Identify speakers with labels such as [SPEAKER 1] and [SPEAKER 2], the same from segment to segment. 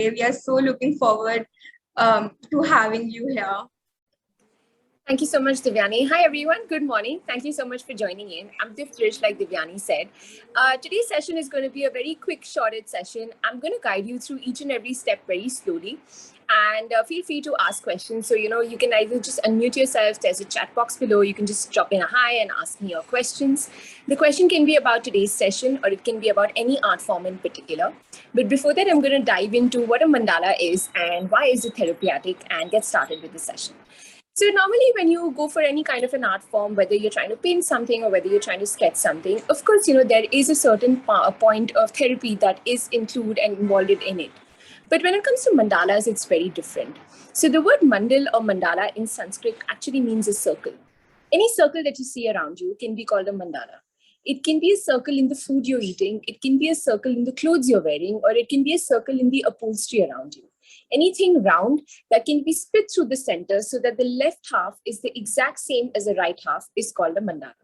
[SPEAKER 1] We are so looking forward to having you here.
[SPEAKER 2] Thank you so much, Divyani. Hi, everyone. Good morning. Thank you so much for joining in. I'm Divdrisht, like Divyani said. Today's session is going to be a very quick, shorted session. I'm going to guide you through each and every step very slowly. And feel free to ask questions. So, you can either just unmute yourself. There's a chat box below. You can just drop in a hi and ask me your questions. The question can be about today's session, or it can be about any art form in particular. But before that, I'm going to dive into what a mandala is and why is it therapeutic, and get started with the session. So normally when you go for any kind of an art form, whether you're trying to paint something or whether you're trying to sketch something, of course, there is a certain point of therapy that is included and involved in it. But when it comes to mandalas, it's very different. So the word mandal or mandala in Sanskrit actually means a circle. Any circle that you see around you can be called a mandala. It can be a circle in the food you're eating. It can be a circle in the clothes you're wearing, or it can be a circle in the upholstery around you. Anything round that can be split through the center so that the left half is the exact same as the right half is called a mandala.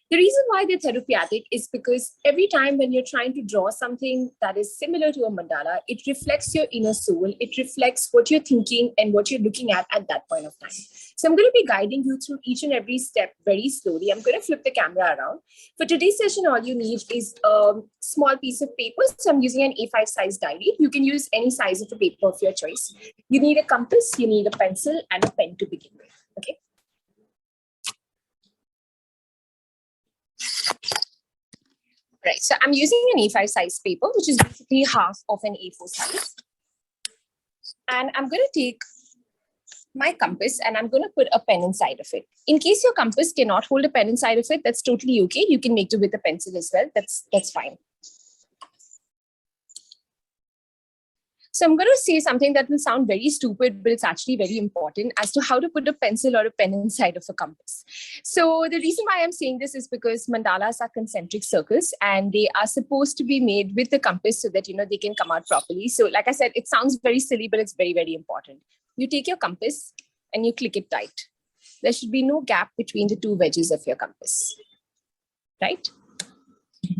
[SPEAKER 2] The reason why they're therapeutic is because every time when you're trying to draw something that is similar to a mandala, it reflects your inner soul. It reflects what you're thinking and what you're looking at that point of time. So I'm going to be guiding you through each and every step very slowly. I'm going to flip the camera around. For today's session, all you need is a small piece of paper. So I'm using an A5 size diary. You can use any size of a paper of your choice. You need a compass, you need a pencil, and a pen to begin with. Okay. Right, so I'm using an A5 size paper, which is basically half of an A4 size. And I'm going to take my compass and I'm going to put a pen inside of it. In case your compass cannot hold a pen inside of it, that's totally okay. You can make it with a pencil as well. That's fine. So I'm going to say something that will sound very stupid, but it's actually very important as to how to put a pencil or a pen inside of a compass. So the reason why I'm saying this is because mandalas are concentric circles and they are supposed to be made with the compass so that, they can come out properly. So like I said, it sounds very silly, but it's very, very important. You take your compass and you click it tight. There should be no gap between the two wedges of your compass, right?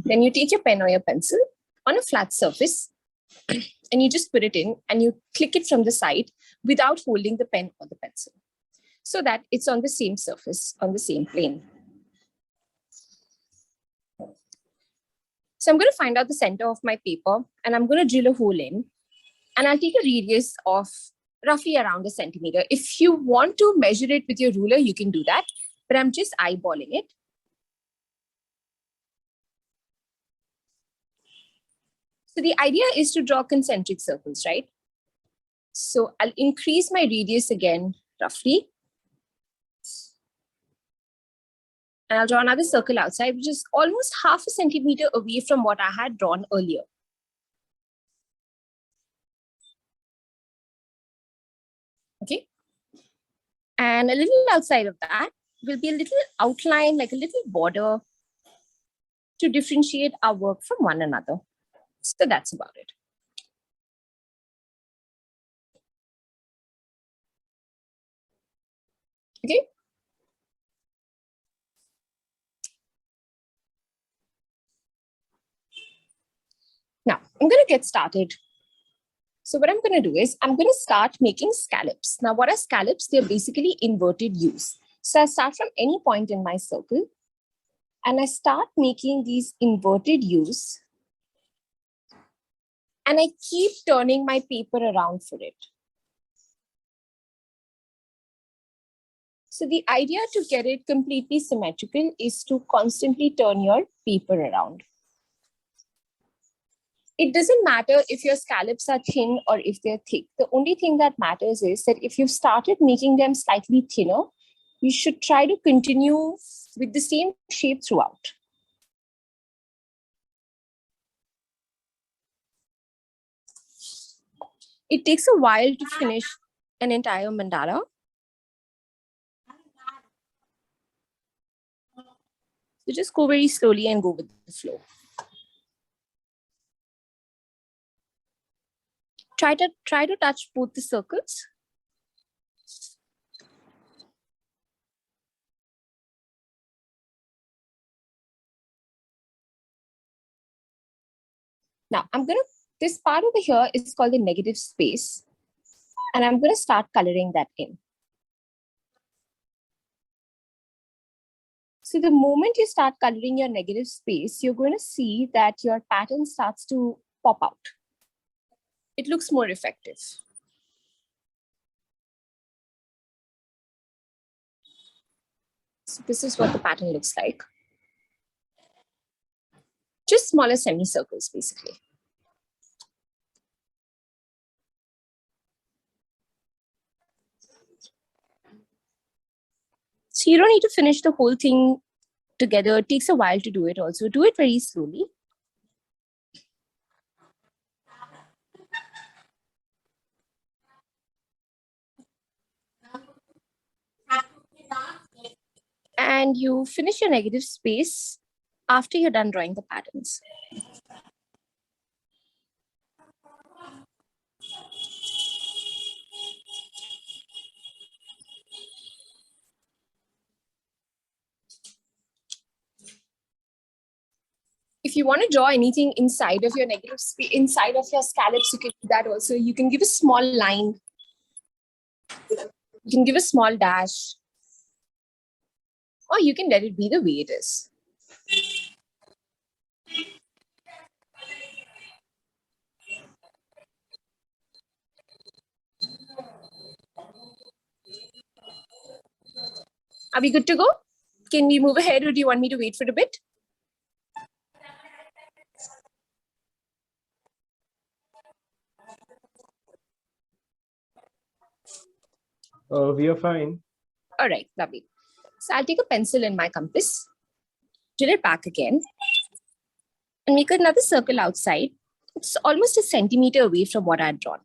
[SPEAKER 2] Then you take your pen or your pencil on a flat surface and you just put it in and you click it from the side without holding the pen or the pencil so that it's on the same surface, on the same plane. So I'm going to find out the center of my paper and I'm going to drill a hole in and I'll take a radius of roughly around 1 centimeter. If you want to measure it with your ruler, you can do that, but I'm just eyeballing it. So the idea is to draw concentric circles, right? So I'll increase my radius again, roughly. And I'll draw another circle outside, which is almost half a centimeter away from what I had drawn earlier. Okay. And a little outside of that will be a little outline, like a little border to differentiate our work from one another. So that's about it. Okay. Now I'm going to get started. So what I'm going to do is I'm going to start making scallops. Now, what are scallops? They're basically inverted U's. So I start from any point in my circle and I start making these inverted U's. And I keep turning my paper around for it. So the idea to get it completely symmetrical is to constantly turn your paper around. It doesn't matter if your scallops are thin or if they're thick. The only thing that matters is that if you've started making them slightly thinner, you should try to continue with the same shape throughout. It takes a while to finish an entire mandala. So just go very slowly and go with the flow. Try to touch both the circles. Now I'm going to This part over here is called the negative space. And I'm going to start coloring that in. So the moment you start coloring your negative space, you're going to see that your pattern starts to pop out. It looks more effective. So this is what the pattern looks like. Just smaller semicircles, basically. So you don't need to finish the whole thing together. It takes a while to do it also. Do it very slowly. And you finish your negative space after you're done drawing the patterns. If you want to draw anything inside of your negative space, inside of your scallops, you can do that also. You can give a small line. You can give a small dash. Or you can let it be the way it is. Are we good to go? Can we move ahead, or do you want me to wait for a bit?
[SPEAKER 3] We are fine.
[SPEAKER 2] All right, lovely. So I'll take a pencil and my compass, drill it back again, and make another circle outside. It's almost a centimeter away from what I had drawn.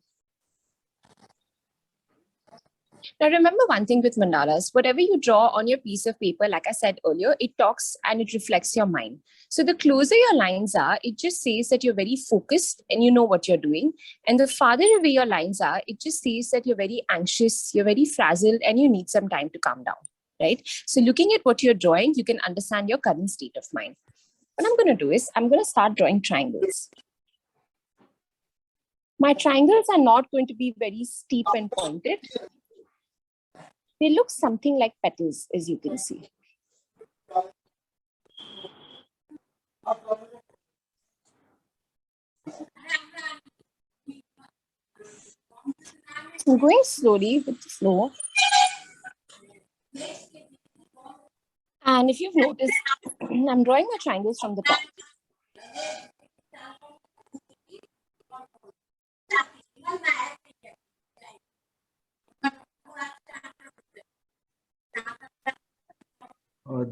[SPEAKER 2] Now remember one thing with mandalas, whatever you draw on your piece of paper, like I said earlier, it talks and it reflects your mind. So the closer your lines are, it just says that you're very focused and you know what you're doing. And the farther away your lines are, it just says that you're very anxious, you're very frazzled, and you need some time to calm down, right? So looking at what you're drawing, you can understand your current state of mind. What I'm going to do is I'm going to start drawing triangles. My triangles are not going to be very steep and pointed. They look something like petals, as you can see. I'm going slowly with the flow. And if you've noticed, I'm drawing my triangles from the top.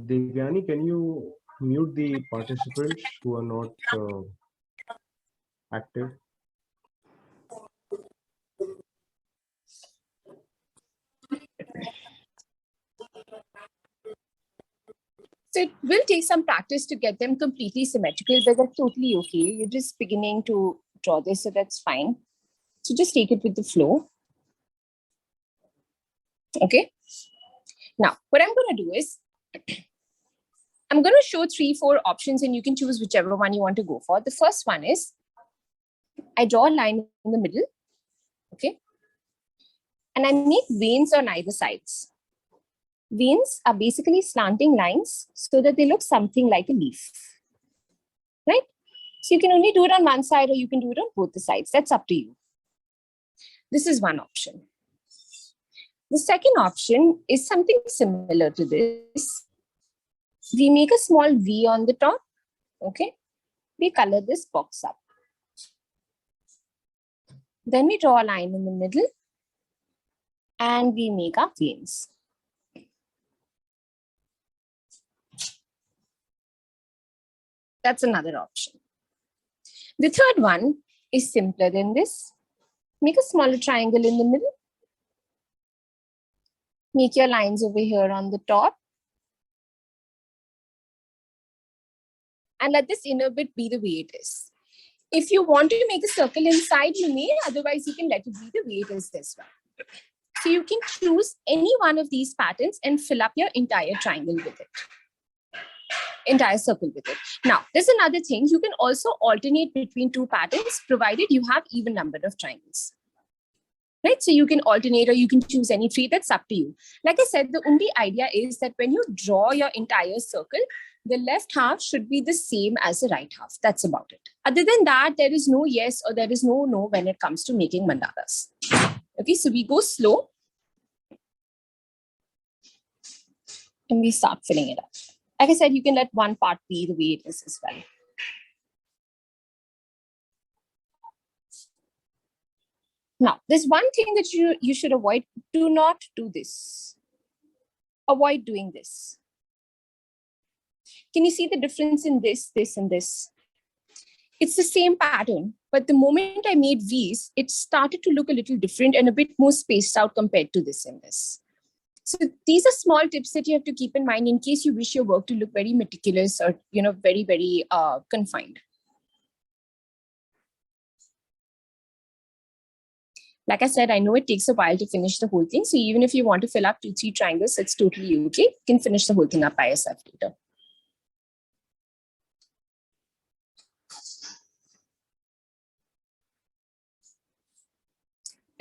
[SPEAKER 3] Divyani, can you mute the participants who are not active?
[SPEAKER 2] So it will take some practice to get them completely symmetrical, but that's totally okay. You're just beginning to draw this, so that's fine. So just take it with the flow. Okay. Now, what I'm going to do is, I'm going to show 3-4 options and you can choose whichever one you want to go for. The first one is, I draw a line in the middle, okay? And I make veins on either sides. Veins are basically slanting lines so that they look something like a leaf, right? So you can only do it on one side or you can do it on both the sides. That's up to you. This is one option. The second option is something similar to this. We make a small V on the top, okay? We color this box up. Then we draw a line in the middle and we make our veins. That's another option. The third one is simpler than this. Make a smaller triangle in the middle. Make your lines over here on the top. And let this inner bit be the way it is. If you want to make a circle inside, you may, otherwise you can let it be the way it is as well. So you can choose any one of these patterns and fill up your entire triangle with it. entire circle with it. Now, there's another thing. You can also alternate between two patterns, provided you have even number of triangles. Right? So you can alternate or you can choose any three. That's up to you. Like I said, the only idea is that when you draw your entire circle, the left half should be the same as the right half. That's about it. Other than that, there is no yes or there is no no when it comes to making mandalas. Okay, so we go slow and we start filling it up. Like I said, you can let one part be the way it is as well. Now, there's one thing that you should avoid. Do not do this. Avoid doing this. Can you see the difference in this, this, and this? It's the same pattern, but the moment I made these, it started to look a little different and a bit more spaced out compared to this and this. So these are small tips that you have to keep in mind in case you wish your work to look very meticulous or, very, very confined. Like I said, I know it takes a while to finish the whole thing. So even if you want to fill up 2-3 triangles, it's totally okay. You can finish the whole thing up by yourself later.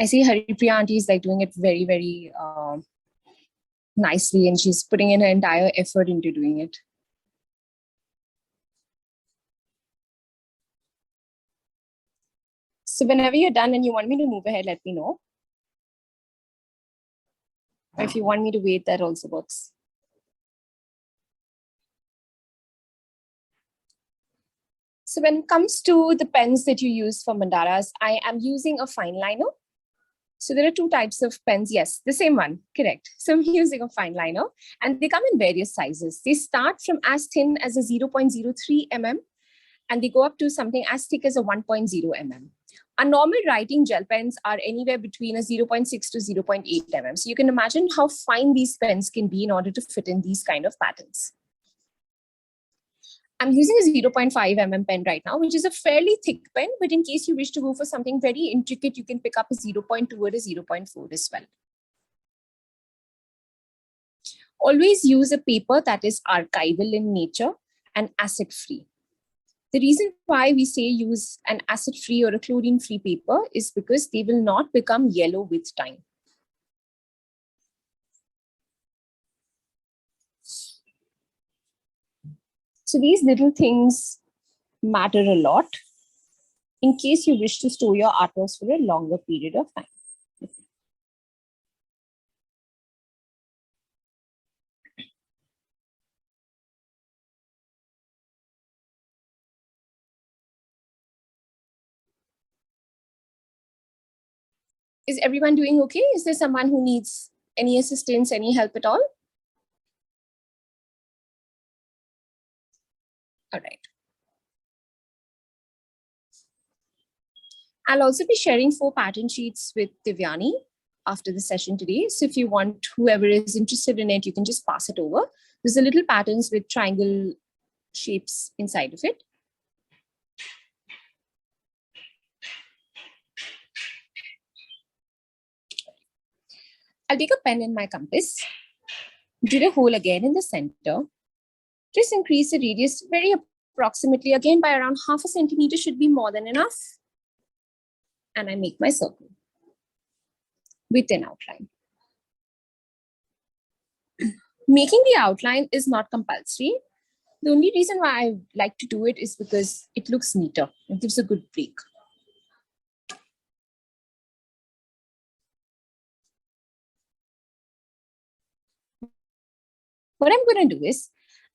[SPEAKER 2] I see Haripriya auntie is like doing it very, very nicely, and she's putting in her entire effort into doing it. So whenever you're done and you want me to move ahead, let me know. Or if you want me to wait, that also works. So when it comes to the pens that you use for mandalas, I am using a fine liner. So there are two types of pens. Yes, the same one, correct. So I'm using a fine liner and they come in various sizes. They start from as thin as a 0.03 mm and they go up to something as thick as a 1.0 mm. Our normal writing gel pens are anywhere between a 0.6 to 0.8 mm. So you can imagine how fine these pens can be in order to fit in these kind of patterns. I'm using a 0.5 mm pen right now, which is a fairly thick pen, but in case you wish to go for something very intricate, you can pick up a 0.2 or a 0.4 as well. Always use a paper that is archival in nature and acid-free. The reason why we say use an acid-free or a chlorine-free paper is because they will not become yellow with time. So these little things matter a lot in case you wish to store your artworks for a longer period of time. Is everyone doing okay? Is there someone who needs any assistance, any help at all? All right. I'll also be sharing 4 pattern sheets with Divyani after the session today. So if you want, whoever is interested in it, you can just pass it over. There's a little patterns with triangle shapes inside of it. I'll take a pen and my compass, drill a hole again in the center. Just increase the radius very approximately, again by around 0.5 centimeter should be more than enough. And I make my circle with an outline. Making the outline is not compulsory. The only reason why I like to do it is because it looks neater. It gives a good break. What I'm going to do is,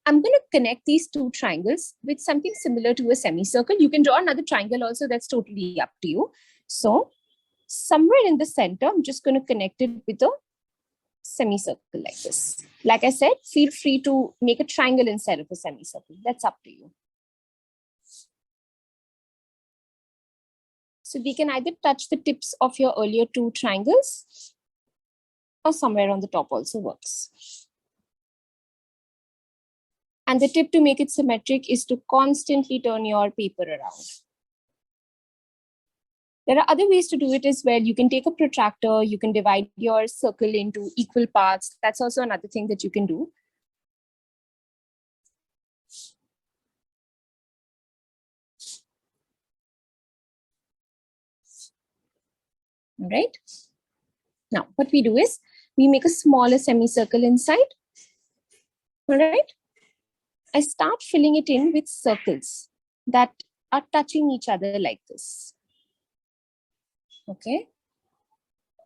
[SPEAKER 2] I'm going to connect these 2 triangles with something similar to a semicircle. You can draw another triangle also, that's totally up to you. So somewhere in the center, I'm just going to connect it with a semicircle like this. Like I said, feel free to make a triangle instead of a semicircle. That's up to you. So we can either touch the tips of your earlier 2 triangles or somewhere on the top also works. And the tip to make it symmetric is to constantly turn your paper around. There are other ways to do it as well. You can take a protractor, you can divide your circle into equal parts. That's also another thing that you can do. All right. Now, what we do is we make a smaller semicircle inside. All right. I start filling it in with circles that are touching each other like this. Okay.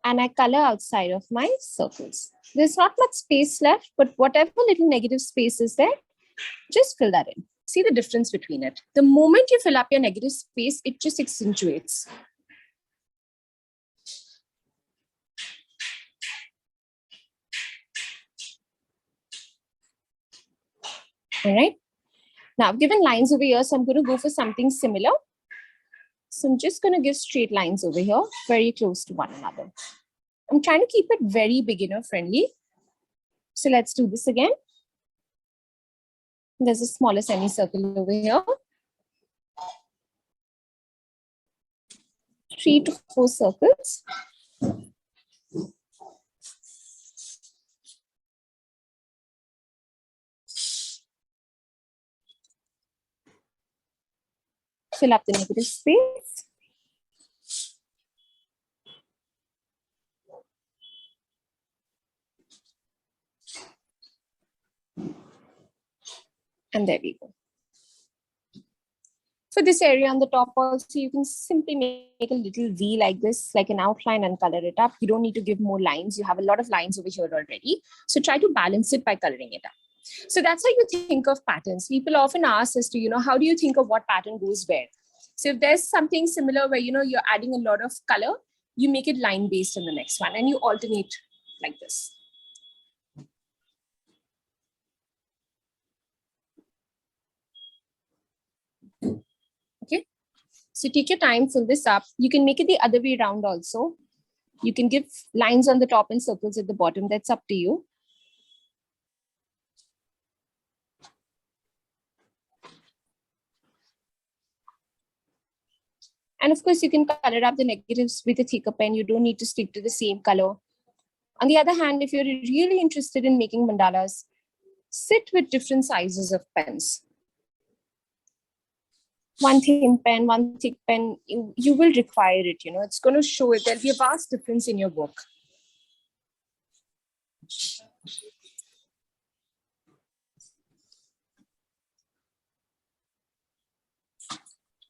[SPEAKER 2] And I color outside of my circles. There's not much space left, but whatever little negative space is there, just fill that in. See the difference between it. The moment you fill up your negative space, it just accentuates. All right. Now I've given lines over here, so I'm going to go for something similar. So I'm just going to give straight lines over here, very close to one another. I'm trying to keep it very beginner friendly. So let's do this again. There's a smaller semicircle over here. 3 to 4 circles. Fill up the negative space. And there we go. For this area on the top also, you can simply make a little V like this, like an outline, and color it up. You don't need to give more lines. You have a lot of lines over here already. So try to balance it by coloring it up. So that's how you think of patterns. People often ask us to, how do you think of what pattern goes where? So if there's something similar where, you're adding a lot of color, you make it line based on the next one and you alternate like this. Okay. So take your time, fill this up. You can make it the other way around also. You can give lines on the top and circles at the bottom. That's up to you. And of course, you can color up the negatives with a thicker pen. You don't need to stick to the same color. On the other hand, if you're really interested in making mandalas, sit with different sizes of pens. One thin pen, one thick pen, you will require it. It's going to show it. There'll be a vast difference in your work.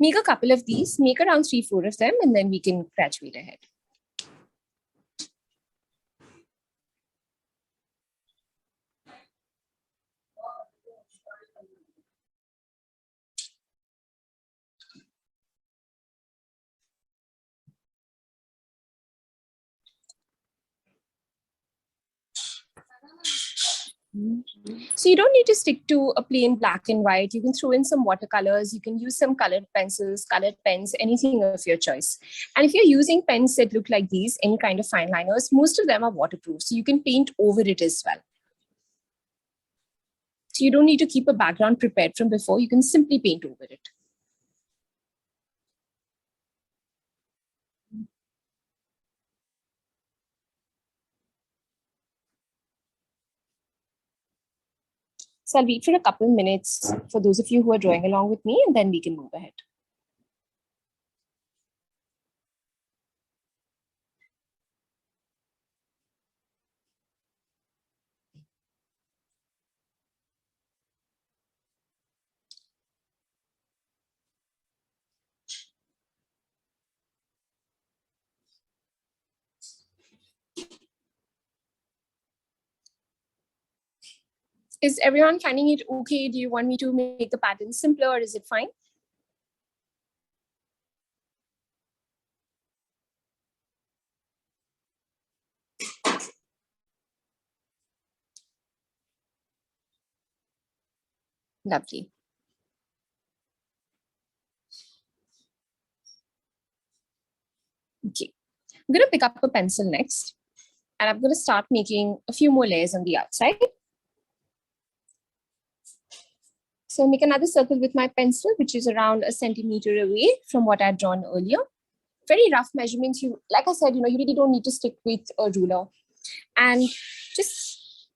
[SPEAKER 2] Make a couple of these, make around 3-4 of them, and then we can graduate ahead. So you don't need to stick to a plain black and white. You can throw in some watercolors. You can use some colored pencils, colored pens, anything of your choice. And if you're using pens that look like these, any kind of fine liners, most of them are waterproof. So you can paint over it as well. So you don't need to keep a background prepared from before. You can simply paint over it. So I'll wait for a couple of minutes for those of you who are drawing along with me, and then we can move ahead. Is everyone finding it okay? Do you want me to make the pattern simpler, or is it fine? Lovely. Okay, I'm going to pick up a pencil next, and I'm going to start making a few more layers on the outside. So make another circle with my pencil, which is around 1 centimeter away from what I'd drawn earlier. Very rough measurements. Like I said, you really don't need to stick with a ruler. And just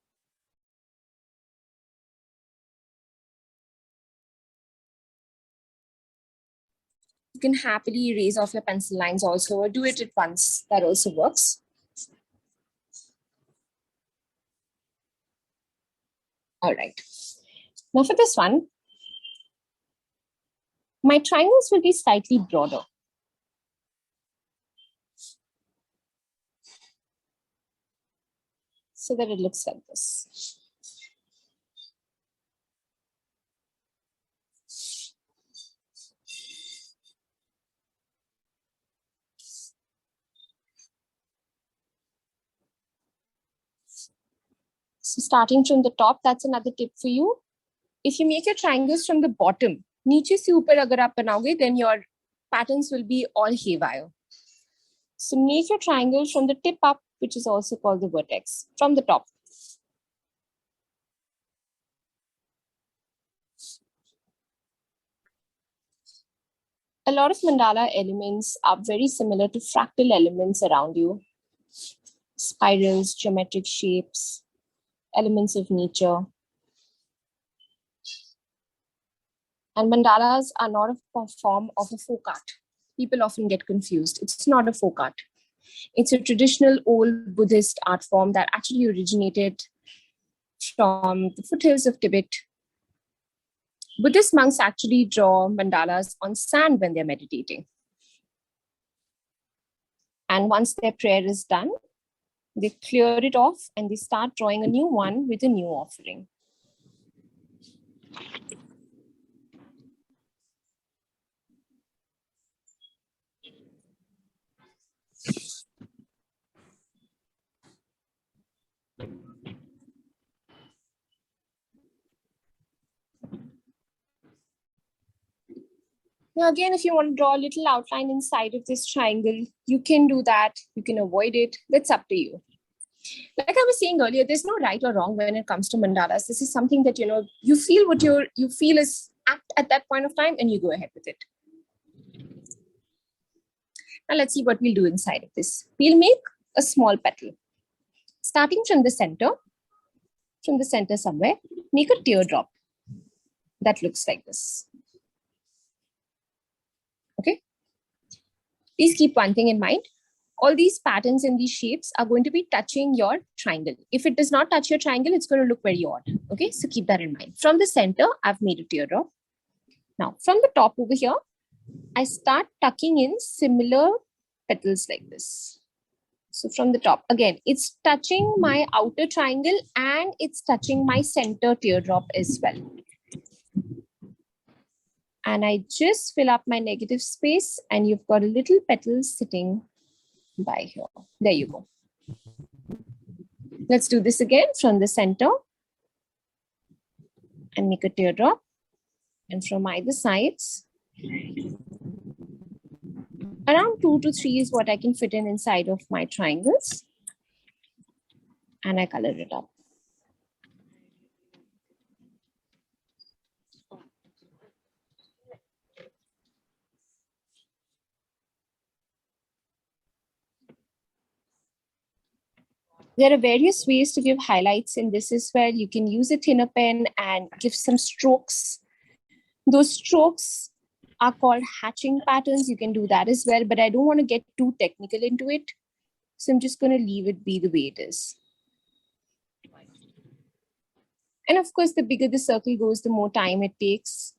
[SPEAKER 2] can happily erase off your pencil lines also, or do it at once. That also works. All right. Now for this one, my triangles will be slightly broader. So that it looks like this. So starting from the top, that's another tip for you. If you make your triangles from the bottom, नीचे से ऊपर अगर आप बनाओगे, then your patterns will be all haywire. So make your triangle from the tip up, which is also called the vertex, from the top. A lot of mandala elements are very similar to fractal elements around you. Spirals, geometric shapes, elements of nature. And mandalas are not a form of a folk art. People often get confused. It's not a folk art. It's a traditional old Buddhist art form that actually originated from the foothills of Tibet. Buddhist monks actually draw mandalas on sand when they're meditating. And once their prayer is done, they clear it off and they start drawing a new one with a new offering. Now, again, if you want to draw a little outline inside of this triangle, you can do that. You can avoid it. That's up to you. Like I was saying earlier, there's no right or wrong when it comes to mandalas. This is something that, you feel what you feel is apt at that point of time, and you go ahead with it. Now let's see what we'll do inside of this. We'll make a small petal. Starting from the center somewhere, make a teardrop that looks like this. Okay. Please keep one thing in mind. All these patterns and these shapes are going to be touching your triangle. If it does not touch your triangle, it's going to look very odd. Okay, so keep that in mind. From the center, I've made a teardrop. Now, from the top over here, I start tucking in similar petals like this. So from the top, again, it's touching my outer triangle and it's touching my center teardrop as well. And I just fill up my negative space and you've got a little petal sitting by here. There you go. Let's do this again from the center and make a teardrop. And from either sides, around 2 to 3 is what I can fit in inside of my triangles. And I color it up. There are various ways to give highlights in this as well. You can use a thinner pen and give some strokes. Those strokes are called hatching patterns. You can do that as well, but I don't want to get too technical into it. So I'm just going to leave it be the way it is. And of course, the bigger the circle goes, the more time it takes.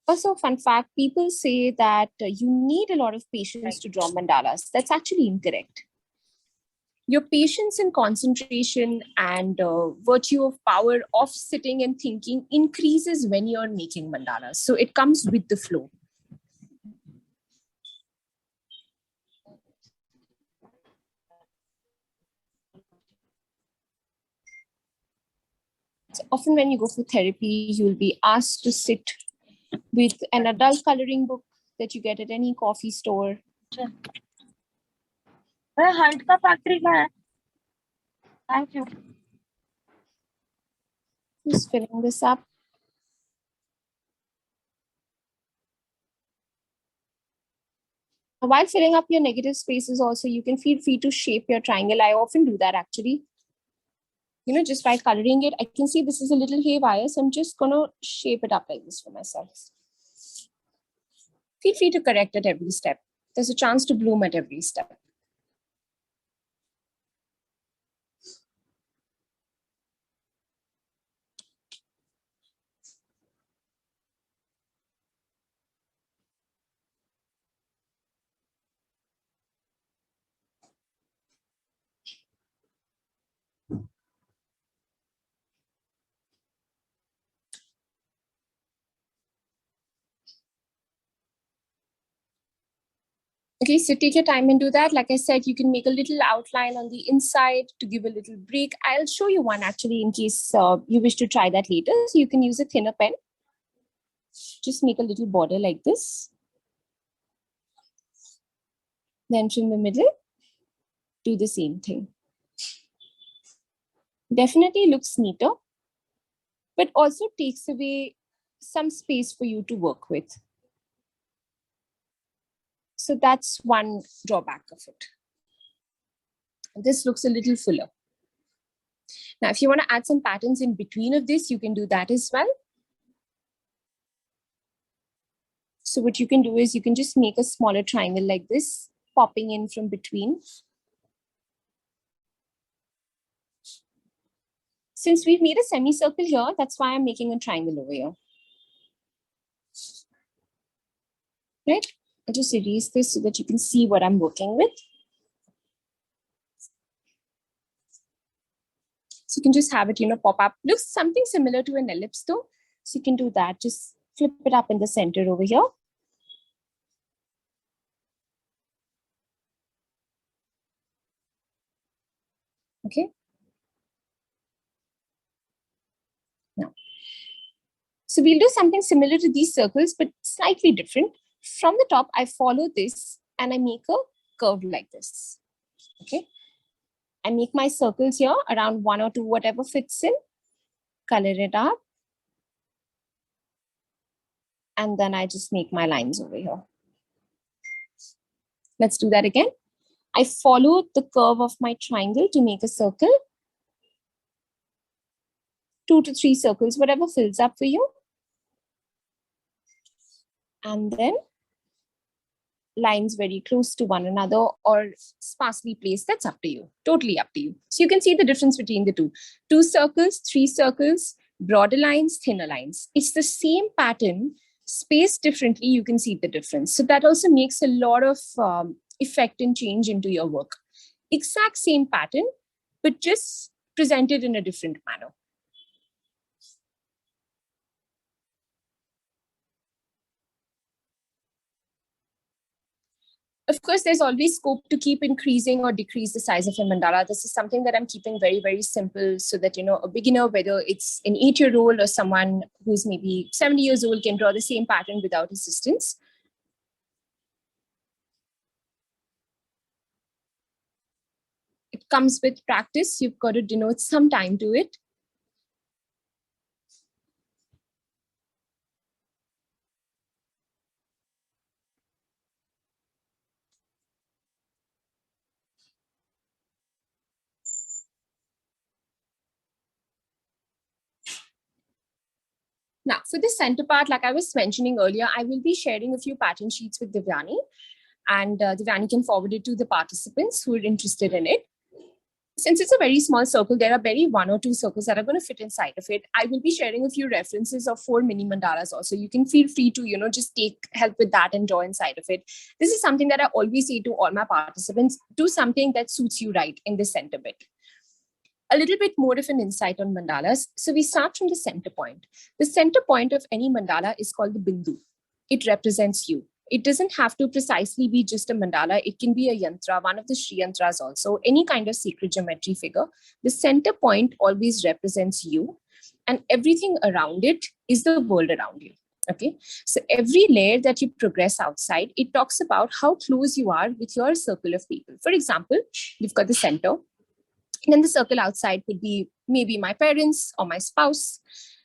[SPEAKER 2] Also, fun fact, people say that you need a lot of patience to draw mandalas. That's actually incorrect. Your patience and concentration and virtue of power of sitting and thinking increases when you're making mandalas. So it comes with the flow. So often when you go for therapy, you'll be asked to sit with an adult coloring book that you get at any coffee store.
[SPEAKER 1] Hunt ka factory ka hai. Thank you.
[SPEAKER 2] Just filling this up. While filling up your negative spaces also, you can feel free to shape your triangle. I often do that actually. just by coloring it, I can see this is a little haywire. So I'm just going to shape it up like this for myself. Feel free to correct at every step. There's a chance to bloom at every step. Okay, so take your time and do that. Like I said, you can make a little outline on the inside to give a little break. I'll show you one actually in case you wish to try that later. So you can use a thinner pen. Just make a little border like this. Then from the middle, do the same thing. Definitely looks neater, but also takes away some space for you to work with. So that's one drawback of it. This looks a little fuller. Now, if you want to add some patterns in between of this, you can do that as well. So what you can do is you can just make a smaller triangle like this, popping in from between. Since we've made a semicircle here, that's why I'm making a triangle over here. Right? I'll just erase this so that you can see what I'm working with. So you can just have it, pop up. Looks something similar to an ellipse though. So you can do that. Just flip it up in the center over here. Okay. Now, so we'll do something similar to these circles, but slightly different. From the top, I follow this and I make a curve like this. Okay. I make my circles here around 1 or 2, whatever fits in, color it up. And then I just make my lines over here. Let's do that again. I follow the curve of my triangle to make a circle. 2 to 3 circles, whatever fills up for you. And then lines very close to one another or sparsely placed, that's up to you, totally up to you. So you can see the difference between the two. 2 circles, 3 circles, broader lines, thinner lines. It's the same pattern, spaced differently, you can see the difference. So that also makes a lot of effect and change into your work. Exact same pattern, but just presented in a different manner. Of course, there's always scope to keep increasing or decrease the size of your mandala. This is something that I'm keeping very, very simple so that, a beginner, whether it's an 8-year-old or someone who's maybe 70 years old, can draw the same pattern without assistance. It comes with practice. You've got to denote some time to it. Now, for the center part, like I was mentioning earlier, I will be sharing a few pattern sheets with Divyani, and Divyani can forward it to the participants who are interested in it. Since it's a very small circle, there are barely 1 or 2 circles that are going to fit inside of it. I will be sharing a few references of 4 mini mandalas also. You can feel free to, just take help with that and draw inside of it. This is something that I always say to all my participants, do something that suits you right in the center bit. A little bit more of an insight on mandalas. So we start from the center point. The center point of any mandala is called the Bindu. It represents you. It doesn't have to precisely be just a mandala. It can be a yantra, one of the Sri yantras also, any kind of sacred geometry figure. The center point always represents you, and everything around it is the world around you. Okay, so every layer that you progress outside, it talks about how close you are with your circle of people. For example, you've got the center, and then the circle outside could be maybe my parents or my spouse.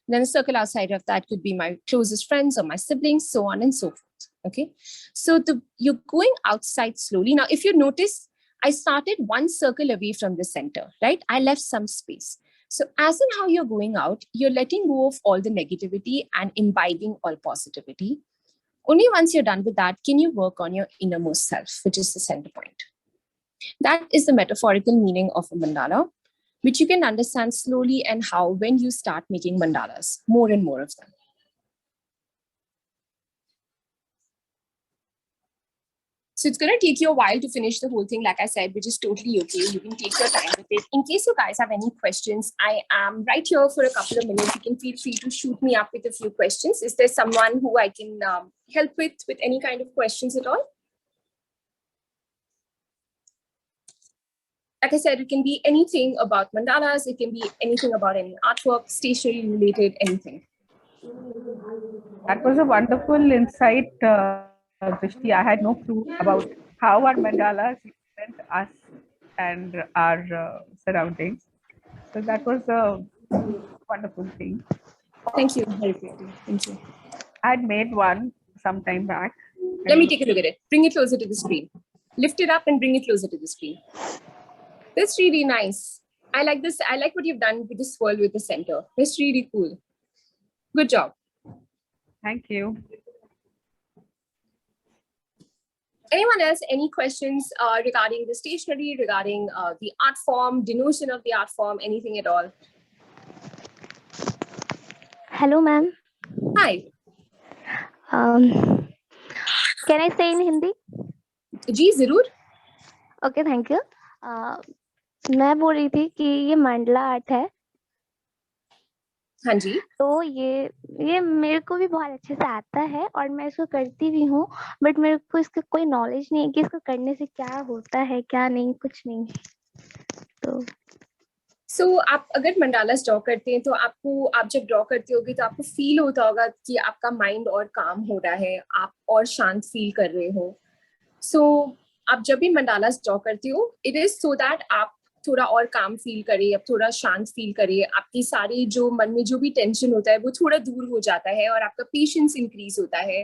[SPEAKER 2] Then the circle outside of that could be my closest friends or my siblings, so on and so forth. Okay, so you're going outside slowly. Now, if you notice, I started 1 circle away from the center, right? I left some space. So as in how you're going out, you're letting go of all the negativity and imbibing all positivity. Only once you're done with that, can you work on your innermost self, which is the center point. That is the metaphorical meaning of a mandala, which you can understand slowly and how when you start making mandalas, more and more of them. So it's going to take you a while to finish the whole thing, like I said, which is totally okay. You can take your time with it. In case you guys have any questions, I am right here for a couple of minutes. You can feel free to shoot me up with a few questions. Is there someone who I can help with any kind of questions at all? Like I said, it can be anything about mandalas. It can be anything about any artwork, stationery related, anything.
[SPEAKER 4] That was a wonderful insight, Drishti. I had no clue about how our mandalas represent us and our surroundings. So that was a wonderful thing.
[SPEAKER 2] Thank you. Very pretty. Thank you.
[SPEAKER 4] I had made one some time back.
[SPEAKER 2] Let me take a look at it. Bring it closer to the screen. Lift it up and bring it closer to the screen. That's really nice. I like this. I like what you've done with this swirl with the center. That's really cool. Good job.
[SPEAKER 4] Thank you.
[SPEAKER 2] Anyone else, any questions regarding the stationery, regarding the art form, denotion of the art form, anything at all?
[SPEAKER 5] Hello, ma'am.
[SPEAKER 2] Hi.
[SPEAKER 5] Can I say in Hindi?
[SPEAKER 2] जी जरूर.
[SPEAKER 5] Okay, thank you. मैं बोल रही थी कि ये Mandla art है.
[SPEAKER 2] हाँ जी.
[SPEAKER 5] तो ये मेरे को भी बहुत अच्छे से आता है और मैं इसको करती भी हूँ, बट मेरे को इसका कोई नॉलेज नहीं है कि इसको करने से क्या होता है, क्या नहीं, कुछ नहीं. तो
[SPEAKER 2] आप अगर मंडालास ड्रॉ करते हैं तो आप जब ड्रॉ करते होगे तो आपको फील होता होगा कि आपका माइंड और काम हो रहा है, आप और शांत फील कर रहे हो. आप जब भी मंडालास ड्रॉ करते हो, इट इज सो दैट आप थोड़ा और काम फील करें, आप थोड़ा शांत फील करें, आपकी सारी जो मन में जो भी टेंशन होता है वो थोड़ा दूर हो जाता है और आपका पेशेंस इंक्रीज होता है.